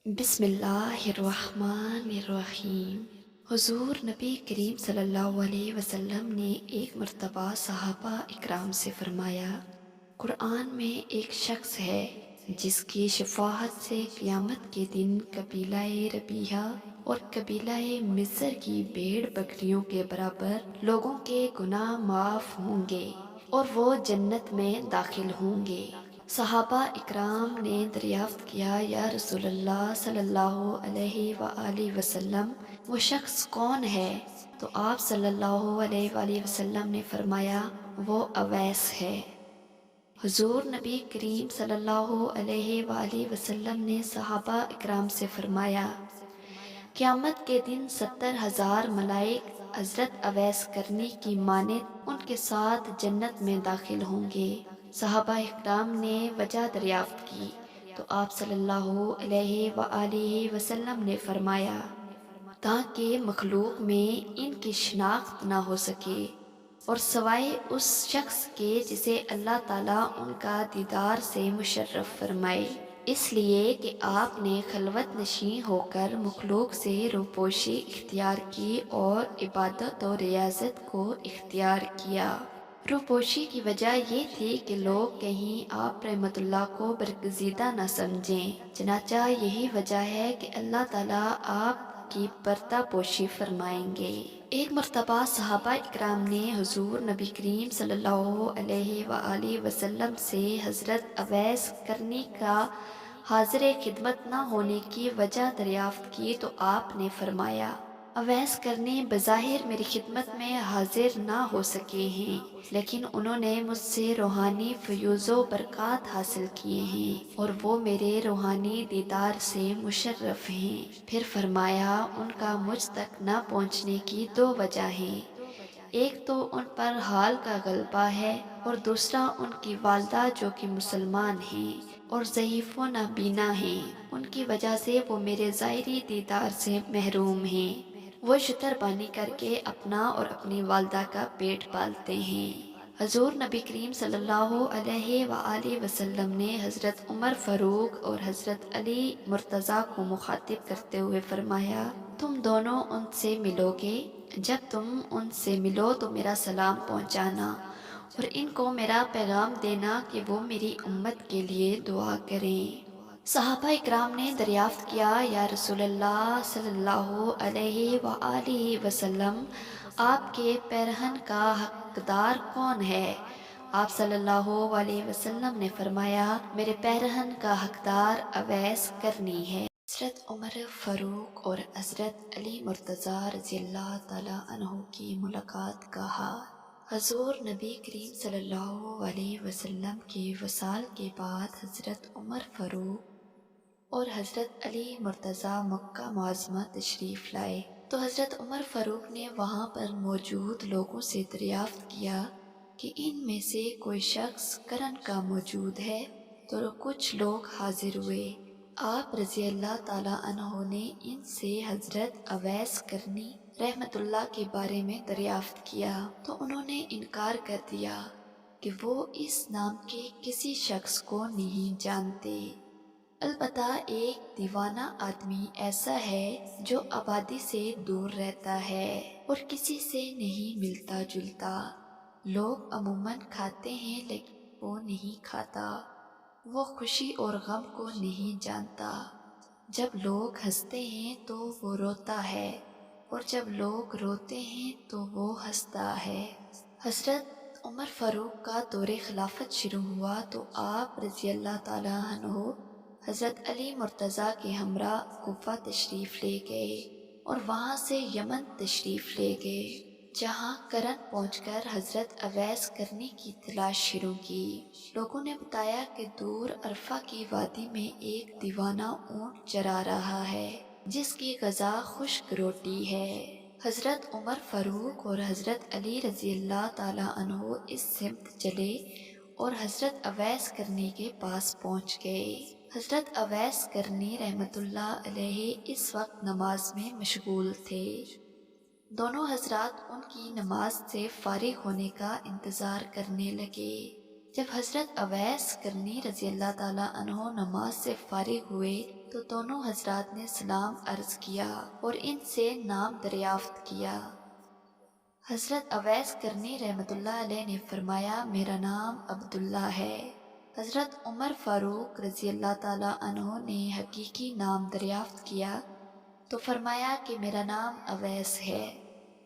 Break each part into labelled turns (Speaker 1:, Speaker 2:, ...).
Speaker 1: بسم اللہ الرحمن الرحیم۔ حضور نبی کریم صلی اللہ علیہ وسلم نے ایک مرتبہ صحابہ اکرام سے فرمایا، قرآن میں ایک شخص ہے جس کی شفاعت سے قیامت کے دن قبیلہ ربیعہ اور قبیلہ مصر کی بھیڑ بکریوں کے برابر لوگوں کے گناہ معاف ہوں گے اور وہ جنت میں داخل ہوں گے۔ صحابہ اکرام نے دریافت کیا، یا رسول اللہ صلی اللہ علیہ وآلہ وسلم، وہ شخص کون ہے؟ تو آپ صلی اللہ علیہ وآلہ وسلم نے فرمایا، وہ اویس ہے۔ حضور نبی کریم صلی اللہ علیہ وآلہ وسلم نے صحابہ اکرام سے فرمایا، قیامت کے دن 70,000 ملائک حضرت اویس کرنی کی مانند ان کے ساتھ جنت میں داخل ہوں گے۔ صحابہ اکرام نے وجہ دریافت کی تو آپ صلی اللہ علیہ وآلہ وسلم نے فرمایا، تاکہ مخلوق میں ان کی شناخت نہ ہو سکے اور سوائے اس شخص کے جسے اللہ تعالیٰ ان کا دیدار سے مشرف فرمائے، اس لیے کہ آپ نے خلوت نشین ہو کر مخلوق سے روپوشی اختیار کی اور عبادت و ریاضت کو اختیار کیا۔ روپوشی کی وجہ یہ تھی کہ لوگ کہیں آپ رحمت اللہ کو برگزیدہ نہ سمجھیں، چنانچہ یہی وجہ ہے کہ اللہ تعالیٰ آپ کی پردہ پوشی فرمائیں گے۔ ایک مرتبہ صحابہ اکرام نے حضور نبی کریم صلی اللہ علیہ وآلہ وسلم سے حضرت اویس کرنی کا حاضر خدمت نہ ہونے کی وجہ دریافت کی تو آپ نے فرمایا، اویس کرنی بظاہر میری خدمت میں حاضر نہ ہو سکے ہیں، لیکن انہوں نے مجھ سے روحانی فیوز و برکات حاصل کیے ہیں اور وہ میرے روحانی دیدار سے مشرف ہیں۔ پھر فرمایا، ان کا مجھ تک نہ پہنچنے کی دو وجہ ہیں، ایک تو ان پر حال کا غلبہ ہے اور دوسرا ان کی والدہ جو کہ مسلمان ہیں اور ضعیف و نابینا ہیں، ان کی وجہ سے وہ میرے ظاہری دیدار سے محروم ہیں۔ وہ شتر بانی کر کے اپنا اور اپنی والدہ کا پیٹ پالتے ہیں۔ حضور نبی کریم صلی اللہ علیہ وآلہ وسلم نے حضرت عمر فاروق اور حضرت علی مرتضیٰ کو مخاطب کرتے ہوئے فرمایا، تم دونوں ان سے ملو گے، جب تم ان سے ملو تو میرا سلام پہنچانا اور ان کو میرا پیغام دینا کہ وہ میری امت کے لیے دعا کریں۔ صحابہ اکرام نے دریافت کیا، یا رسول اللہ صلی اللہ علیہ وآلہ وسلم، آپ کے پیرہن کا حقدار کون ہے؟ آپ صلی اللہ علیہ وسلم نے فرمایا، میرے پیرہن کا حقدار اویس کرنی ہے۔ حضرت عمر فاروق اور حضرت علی مرتضیٰ رضی اللہ تعالیٰ عنہ کی ملاقات کا حال۔ حضور نبی کریم صلی اللہ علیہ وسلم کے وصال کے بعد حضرت عمر فاروق اور حضرت علی مرتضیٰ مکہ معظمہ تشریف لائے تو حضرت عمر فاروق نے وہاں پر موجود لوگوں سے دریافت کیا کہ ان میں سے کوئی شخص کرن کا موجود ہے، تو کچھ لوگ حاضر ہوئے۔ آپ رضی اللہ تعالیٰ عنہ نے ان سے حضرت اویس کرنی رحمت اللہ کے بارے میں دریافت کیا تو انہوں نے انکار کر دیا کہ وہ اس نام کے کسی شخص کو نہیں جانتے۔ البتہ ایک دیوانہ آدمی ایسا ہے جو آبادی سے دور رہتا ہے اور کسی سے نہیں ملتا جلتا۔ لوگ عموماً کھاتے ہیں لیکن وہ نہیں کھاتا، وہ خوشی اور غم کو نہیں جانتا۔ جب لوگ ہنستے ہیں تو وہ روتا ہے اور جب لوگ روتے ہیں تو وہ ہنستا ہے۔ حضرت عمر فاروق کا دور خلافت شروع ہوا تو آپ رضی اللہ تعالیٰ عنہ حضرت علی مرتضیٰ کے ہمراہ کوفہ تشریف لے گئے اور وہاں سے یمن تشریف لے گئے، جہاں کرن پہنچ کر حضرت اویس کرنی کی تلاش شروع کی۔ لوگوں نے بتایا کہ دور عرفہ کی وادی میں ایک دیوانہ اونٹ چرا رہا ہے جس کی غذا خشک روٹی ہے۔ حضرت عمر فاروق اور حضرت علی رضی اللہ تعالیٰ عنہ اس سمت چلے اور حضرت اویس کرنی کے پاس پہنچ گئے۔ حضرت اویس کرنی رحمت اللہ علیہ اس وقت نماز میں مشغول تھے۔ دونوں حضرات ان کی نماز سے فارغ ہونے کا انتظار کرنے لگے۔ جب حضرت اویس کرنی رضی اللہ تعالیٰ عنہ نماز سے فارغ ہوئے تو دونوں حضرات نے سلام عرض کیا اور ان سے نام دریافت کیا۔ حضرت اویس کرنی رحمۃ اللہ علیہ نے فرمایا میرا نام عبداللہ ہے۔ حضرت عمر فاروق رضی اللہ تعالیٰ عنہ نے حقیقی نام دریافت کیا تو فرمایا کہ میرا نام اویس ہے۔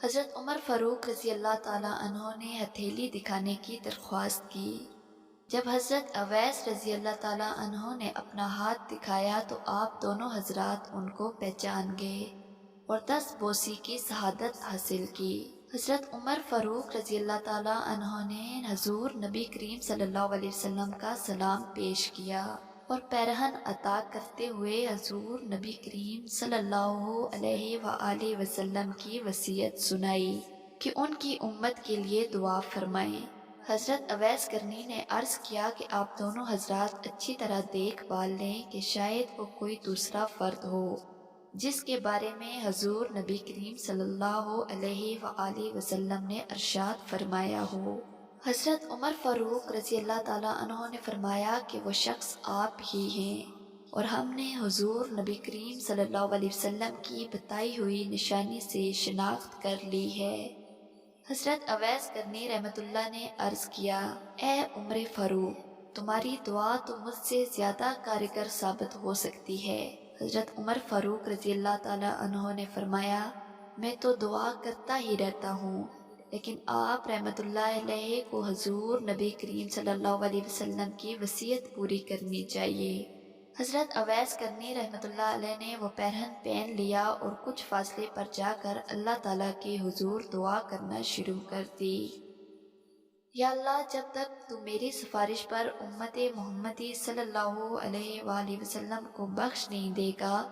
Speaker 1: حضرت عمر فاروق رضی اللہ تعالیٰ عنہ نے ہتھیلی دکھانے کی درخواست کی۔ جب حضرت اویس رضی اللہ تعالیٰ عنہ نے اپنا ہاتھ دکھایا تو آپ دونوں حضرات ان کو پہچان گئے اور 10 بوسی کی شہادت حاصل کی۔ حضرت عمر فاروق رضی اللہ تعالیٰ عنہ نے حضور نبی کریم صلی اللہ علیہ وسلم کا سلام پیش کیا اور پیرہن عطا کرتے ہوئے حضور نبی کریم صلی اللہ علیہ وآلہ وسلم کی وصیت سنائی کہ ان کی امت کے لیے دعا فرمائیں۔ حضرت اویس کرنی نے عرض کیا کہ آپ دونوں حضرات اچھی طرح دیکھ بھال لیں کہ شاید وہ کوئی دوسرا فرد ہو جس کے بارے میں حضور نبی کریم صلی اللہ علیہ وآلہ وسلم نے ارشاد فرمایا ہو۔ حضرت عمر فاروق رضی اللہ تعالیٰ عنہ نے فرمایا کہ وہ شخص آپ ہی ہیں اور ہم نے حضور نبی کریم صلی اللہ علیہ وسلم کی بتائی ہوئی نشانی سے شناخت کر لی ہے۔ حضرت اویس کرنی رحمۃ اللہ نے عرض کیا اے عمر فاروق تمہاری دعا تو مجھ سے زیادہ کارگر ثابت ہو سکتی ہے۔ حضرت عمر فاروق رضی اللہ تعالیٰ عنہ نے فرمایا میں تو دعا کرتا ہی رہتا ہوں لیکن آپ رحمۃ اللہ علیہ کو حضور نبی کریم صلی اللہ علیہ وسلم کی وصیت پوری کرنی چاہیے۔ حضرت اویس کرنی رحمۃ اللہ علیہ نے وہ پیرہن پہن لیا اور کچھ فاصلے پر جا کر اللہ تعالیٰ کے حضور دعا کرنا شروع کر دی۔ یا اللہ جب تک تو میری سفارش پر امت محمدی صلی اللہ علیہ وآلہ وسلم کو بخش نہیں دے گا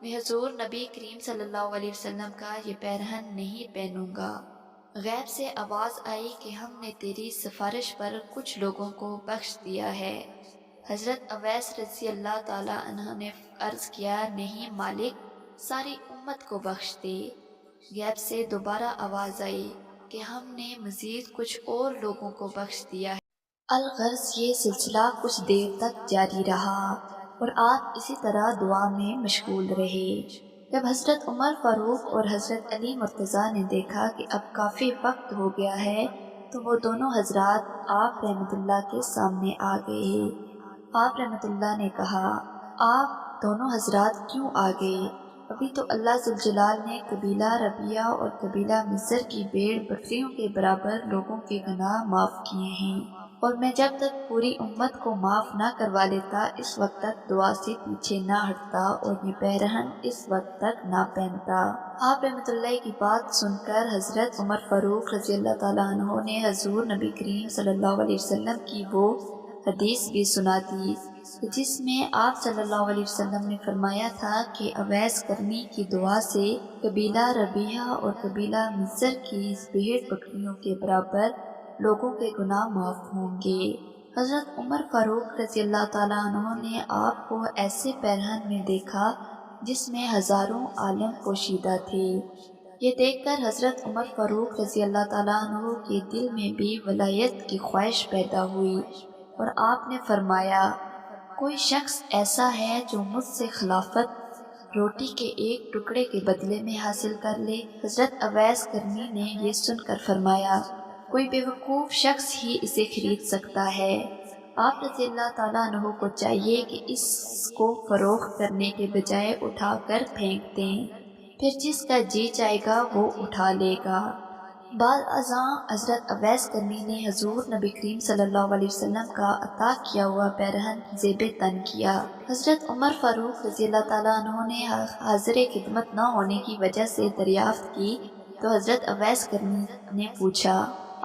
Speaker 1: میں حضور نبی کریم صلی اللہ علیہ وسلم کا یہ پیرہن نہیں پہنوں گا۔ غیب سے آواز آئی کہ ہم نے تیری سفارش پر کچھ لوگوں کو بخش دیا ہے۔ حضرت اویس رضی اللہ تعالیٰ عنہ نے عرض کیا نہیں مالک ساری امت کو بخش دے۔ غیب سے دوبارہ آواز آئی کہ ہم نے مزید کچھ اور لوگوں کو بخش دیا ہے۔ الغرض یہ سلسلہ کچھ دیر تک جاری رہا اور آپ اسی طرح دعا میں مشغول رہے۔ جب حضرت عمر فاروق اور حضرت علی مرتضیٰ نے دیکھا کہ اب کافی وقت ہو گیا ہے تو وہ دونوں حضرات آپ رحمۃ اللہ کے سامنے آ گئے۔ آپ رحمۃ اللہ نے کہا آپ دونوں حضرات کیوں آ گئے؟ ابھی تو اللہ ذوالجلال نے قبیلہ ربیہ اور قبیلہ مصر کی بھیڑ بکریوں کے برابر لوگوں کے گناہ معاف کیے ہیں اور میں جب تک پوری امت کو معاف نہ کروا لیتا اس وقت تک دعا سے پیچھے نہ ہٹتا اور یہ پیرہن اس وقت تک نہ پہنتا۔ آپ رحمۃ اللہ کی بات سن کر حضرت عمر فاروق رضی اللہ تعالیٰ عنہ نے حضور نبی کریم صلی اللہ علیہ وسلم کی وہ حدیث بھی سنا دی جس میں آپ صلی اللہ علیہ وسلم نے فرمایا تھا کہ اویس کرنی کی دعا سے قبیلہ ربیہ اور قبیلہ مصر کی بھیڑ بکریوں کے برابر لوگوں کے گناہ معاف ہوں گے۔ حضرت عمر فاروق رضی اللہ تعالیٰ عنہ نے آپ کو ایسے پیرہن میں دیکھا جس میں ہزاروں عالم پوشیدہ تھے۔ یہ دیکھ کر حضرت عمر فاروق رضی اللہ تعالیٰ عنہ کے دل میں بھی ولایت کی خواہش پیدا ہوئی اور آپ نے فرمایا کوئی شخص ایسا ہے جو مجھ سے خلافت روٹی کے ایک ٹکڑے کے بدلے میں حاصل کر لے۔ حضرت اویس کرنی نے یہ سن کر فرمایا کوئی بیوقوف شخص ہی اسے خرید سکتا ہے۔ آپ رضی اللہ تعالیٰ عنہ کو چاہیے کہ اس کو فروخت کرنے کے بجائے اٹھا کر پھینک دیں، پھر جس کا جی چاہے گا وہ اٹھا لے گا۔ بعد ازاں حضرت اویس کرنی نے حضور نبی کریم صلی اللہ علیہ وسلم کا عطا کیا ہوا پیرہن زیب تن کیا۔ حضرت عمر فاروق رضی اللہ تعالیٰ عنہ نے حاضر خدمت نہ ہونے کی وجہ سے دریافت کی تو حضرت اویس کرنی نے پوچھا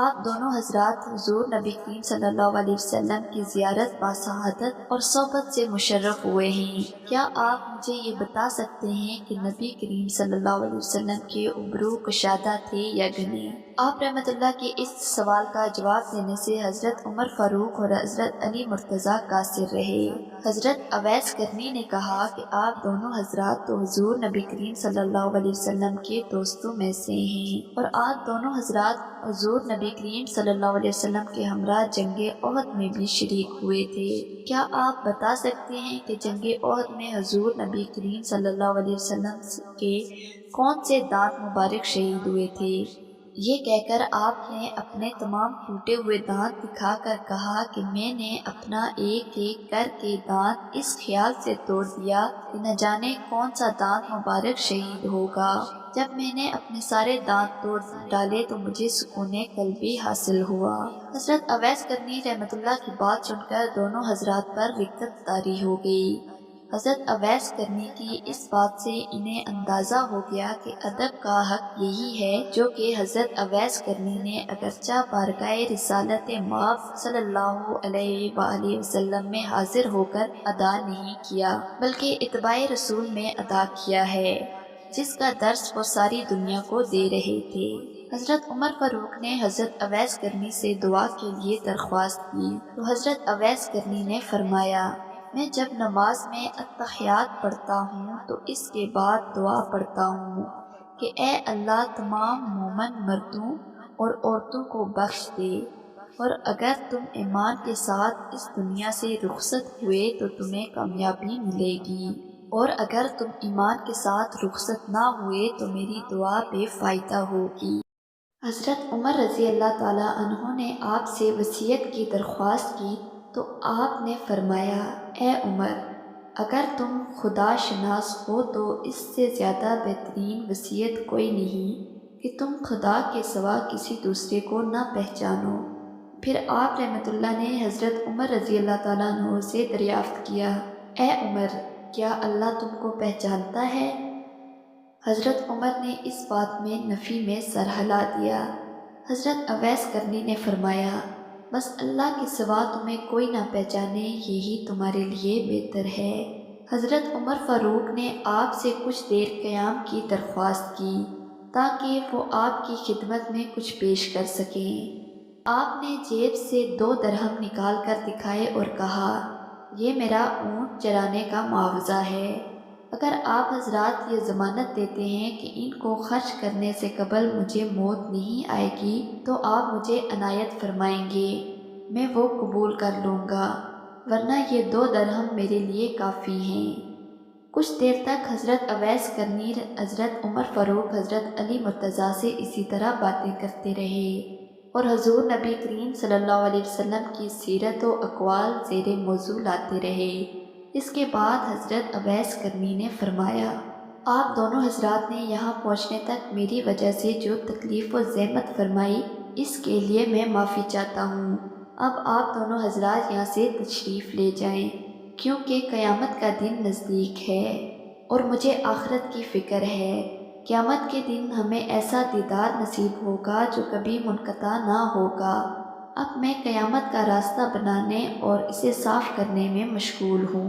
Speaker 1: آپ دونوں حضرات حضور نبی کریم صلی اللہ علیہ وسلم کی زیارت باسعادت اور صحبت سے مشرف ہوئے ہیں، کیا آپ مجھے یہ بتا سکتے ہیں کہ نبی کریم صلی اللہ علیہ وسلم کے ابرو کشادہ تھے یا گھنے؟ آپ رحمۃ اللہ کے اس سوال کا جواب دینے سے حضرت عمر فاروق اور حضرت علی مرتضیٰ قاصر رہے۔ حضرت اویس کرنی نے کہا کہ آپ دونوں حضرات تو حضور نبی کریم صلی اللہ علیہ وسلم کے دوستوں میں سے ہیں، اور آپ دونوں حضرات حضور نبی کریم صلی اللہ علیہ وسلم کے ہمراہ جنگ احد میں بھی شریک ہوئے تھے۔ کیا آپ بتا سکتے ہیں کہ جنگ احد میں حضور نبی کریم صلی اللہ علیہ وسلم کے کون سے دانت مبارک شہید ہوئے تھے؟ یہ کہہ کر آپ نے اپنے تمام ٹوٹے ہوئے دانت دکھا کر کہا کہ میں نے اپنا ایک ایک کر کے دانت اس خیال سے توڑ دیا کہ نہ جانے کون سا دانت مبارک شہید ہوگا۔ جب میں نے اپنے سارے دانت توڑ ڈالے تو مجھے سکون قلبی حاصل ہوا۔ حضرت اویس کرنی رحمۃ اللہ کی بات سن کر دونوں حضرات پر رقت طاری ہو گئی۔ حضرت اویس کرنی کی اس بات سے انہیں اندازہ ہو گیا کہ ادب کا حق یہی ہے جو کہ حضرت اویس کرنی نے اگرچہ بارگاہ رسالت مآب صلی اللہ علیہ وآلہ وسلم میں حاضر ہو کر ادا نہیں کیا، بلکہ اتباع رسول میں ادا کیا ہے، جس کا درس وہ ساری دنیا کو دے رہے تھے۔ حضرت عمر فاروق نے حضرت اویس کرنی سے دعا کے لیے درخواست کی تو حضرت اویس کرنی نے فرمایا، میں جب نماز میں اتحیات پڑھتا ہوں تو اس کے بعد دعا پڑھتا ہوں کہ اے اللہ تمام مومن مردوں اور عورتوں کو بخش دے، اور اگر تم ایمان کے ساتھ اس دنیا سے رخصت ہوئے تو تمہیں کامیابی ملے گی، اور اگر تم ایمان کے ساتھ رخصت نہ ہوئے تو میری دعا بے فائدہ ہوگی۔ حضرت عمر رضی اللہ تعالیٰ عنہ نے آپ سے وصیت کی درخواست کی تو آپ نے فرمایا، اے عمر، اگر تم خدا شناس ہو تو اس سے زیادہ بہترین وصیت کوئی نہیں کہ تم خدا کے سوا کسی دوسرے کو نہ پہچانو۔ پھر آپ رحمۃ اللہ نے حضرت عمر رضی اللہ تعالیٰ عنہ سے دریافت کیا، اے عمر، کیا اللہ تم کو پہچانتا ہے؟ حضرت عمر نے اس بات میں نفی میں سر ہلا دیا۔ حضرت اویس کرنی نے فرمایا، بس اللہ کے سوا تمہیں کوئی نہ پہچانے یہی تمہارے لیے بہتر ہے۔ حضرت عمر فاروق نے آپ سے کچھ دیر قیام کی درخواست کی تاکہ وہ آپ کی خدمت میں کچھ پیش کر سکیں۔ آپ نے جیب سے 2 درہم نکال کر دکھائے اور کہا، یہ میرا اونٹ چرانے کا معاوضہ ہے۔ اگر آپ حضرات یہ ضمانت دیتے ہیں کہ ان کو خرچ کرنے سے قبل مجھے موت نہیں آئے گی تو آپ مجھے عنایت فرمائیں گے، میں وہ قبول کر لوں گا، ورنہ یہ 2 درہم میرے لیے کافی ہیں۔ کچھ دیر تک حضرت اویس کرنی حضرت عمر فاروق حضرت علی مرتضیٰ سے اسی طرح باتیں کرتے رہے اور حضور نبی کریم صلی اللہ علیہ وسلم کی سیرت و اقوال زیر موضوع لاتے رہے۔ اس کے بعد حضرت اویس کرنی نے فرمایا، آپ دونوں حضرات نے یہاں پہنچنے تک میری وجہ سے جو تکلیف و زحمت فرمائی اس کے لیے میں معافی چاہتا ہوں۔ اب آپ دونوں حضرات یہاں سے تشریف لے جائیں، کیونکہ قیامت کا دن نزدیک ہے اور مجھے آخرت کی فکر ہے۔ قیامت کے دن ہمیں ایسا دیدار نصیب ہوگا جو کبھی منقطع نہ ہوگا۔ اب میں قیامت کا راستہ بنانے اور اسے صاف کرنے میں مشغول ہوں۔